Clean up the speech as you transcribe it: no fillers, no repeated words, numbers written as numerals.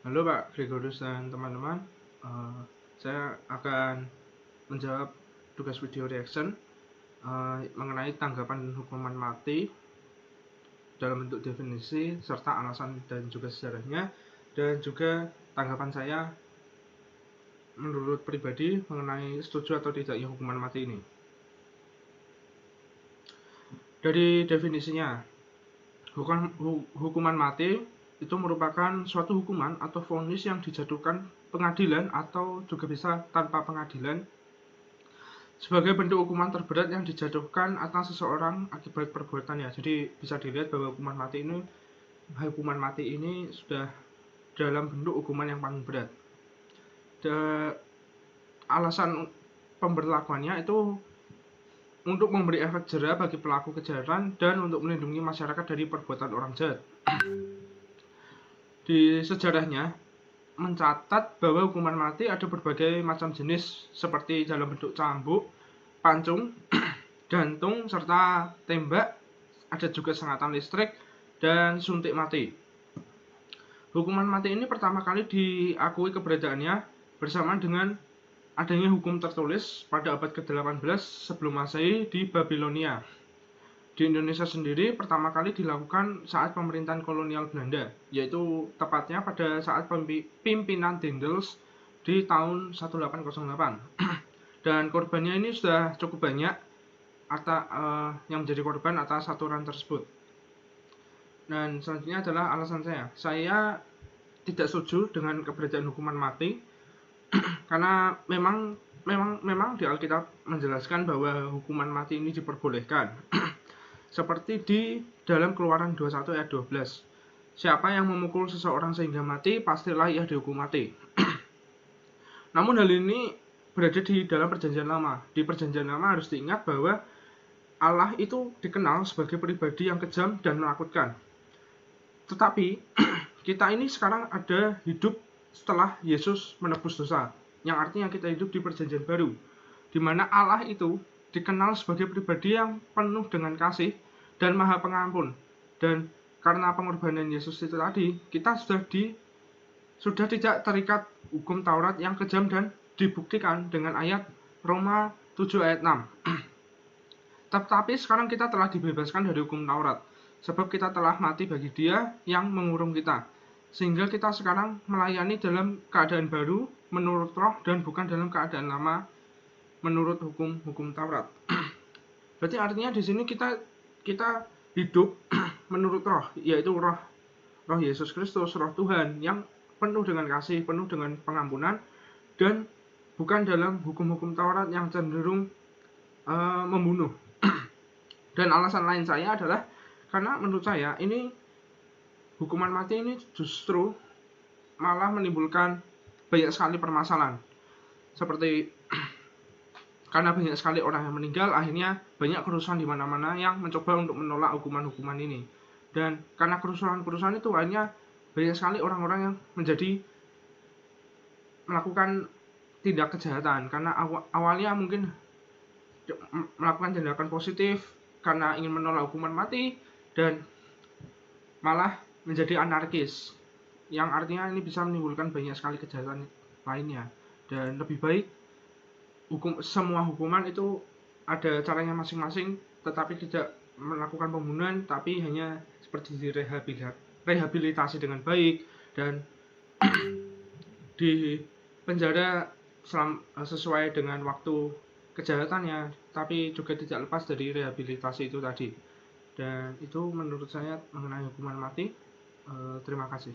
Halo Pak Gregorius dan teman-teman. Eh, saya akan menjawab tugas video reaction mengenai tanggapan hukuman mati dalam bentuk definisi serta alasan dan juga sejarahnya, dan juga tanggapan saya menurut pribadi mengenai setuju atau tidaknya hukuman mati ini. Dari definisinya, hukuman mati itu merupakan suatu hukuman atau vonis yang dijatuhkan pengadilan atau juga bisa tanpa pengadilan sebagai bentuk hukuman terberat yang dijatuhkan atas seseorang akibat perbuatannya. Jadi bisa dilihat bahwa hukuman mati ini sudah dalam bentuk hukuman yang paling berat. Alasan pemberlakuannya itu untuk memberi efek jera bagi pelaku kejahatan dan untuk melindungi masyarakat dari perbuatan orang jahat. Di sejarahnya mencatat bahwa hukuman mati ada berbagai macam jenis, seperti dalam bentuk cambuk, pancung, gantung, serta tembak. Ada juga sengatan listrik dan suntik mati. Hukuman mati ini pertama kali diakui keberadaannya bersamaan dengan adanya hukum tertulis pada abad ke-18 sebelum Masehi di Babilonia. Di Indonesia sendiri pertama kali dilakukan saat pemerintahan kolonial Belanda, yaitu tepatnya pada saat pimpinan Daendels di tahun 1808. Dan korbannya ini sudah cukup banyak yang menjadi korban atas aturan tersebut. Dan selanjutnya adalah alasan saya. Saya tidak setuju dengan keberadaan hukuman mati karena memang di Alkitab menjelaskan bahwa hukuman mati ini diperbolehkan. Seperti di dalam Keluaran 21 ayat 12. Siapa yang memukul seseorang sehingga mati, pastilah ia dihukum mati. Namun hal ini berada di dalam perjanjian lama. Di perjanjian lama harus diingat bahwa Allah itu dikenal sebagai pribadi yang kejam dan menakutkan. Tetapi kita ini sekarang ada hidup setelah Yesus menebus dosa, yang artinya kita hidup di perjanjian baru, di mana Allah itu dikenal sebagai pribadi yang penuh dengan kasih dan maha pengampun. Dan karena pengorbanan Yesus itu tadi, kita sudah tidak terikat hukum Taurat yang kejam, dan dibuktikan dengan ayat Roma 7 ayat 6. Tetapi sekarang kita telah dibebaskan dari hukum Taurat, sebab kita telah mati bagi Dia yang mengurung kita, sehingga kita sekarang melayani dalam keadaan baru menurut roh dan bukan dalam keadaan lama menurut hukum Taurat. Berarti artinya di sini kita hidup menurut roh, yaitu roh Yesus Kristus, roh Tuhan yang penuh dengan kasih, penuh dengan pengampunan, dan bukan dalam hukum-hukum Taurat yang cenderung membunuh. Dan alasan lain saya adalah karena menurut saya ini hukuman mati ini justru malah menimbulkan banyak sekali permasalahan. Seperti karena banyak sekali orang yang meninggal, akhirnya banyak kerusuhan di mana-mana yang mencoba untuk menolak hukuman-hukuman ini. Dan karena kerusuhan-kerusuhan itu akhirnya banyak sekali orang-orang yang melakukan tindak kejahatan karena awalnya mungkin melakukan tindakan positif karena ingin menolak hukuman mati, dan malah menjadi anarkis, yang artinya ini bisa menimbulkan banyak sekali kejahatan lainnya. Dan lebih baik semua hukuman itu ada caranya masing-masing, tetapi tidak melakukan pembunuhan, tapi hanya seperti direhabilitasi dengan baik dan di penjara sesuai dengan waktu kejahatannya, tapi juga tidak lepas dari rehabilitasi itu tadi. Dan itu menurut saya mengenai hukuman mati. Terima kasih.